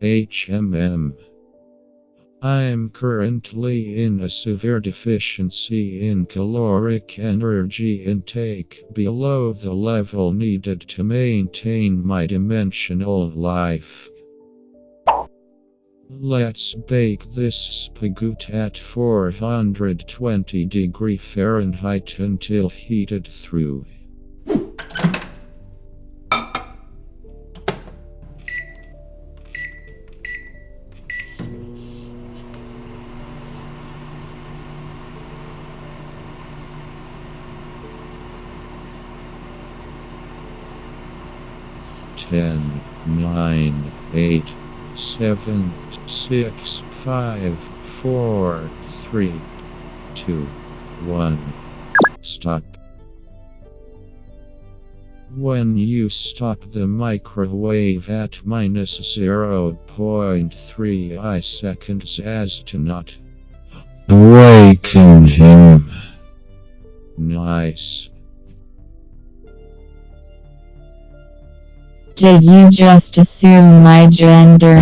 HMM. I'm currently in a severe deficiency in caloric energy intake below the level needed to maintain my dimensional life. Let's bake this spagoot at 420 degrees Fahrenheit until heated through. Ten, 9, 8, 7, 6, 5, 4, 3, 2, 1. Stop. When you stop the microwave at -0.3 seconds as to not awaken him. Nice. Did you just assume my gender?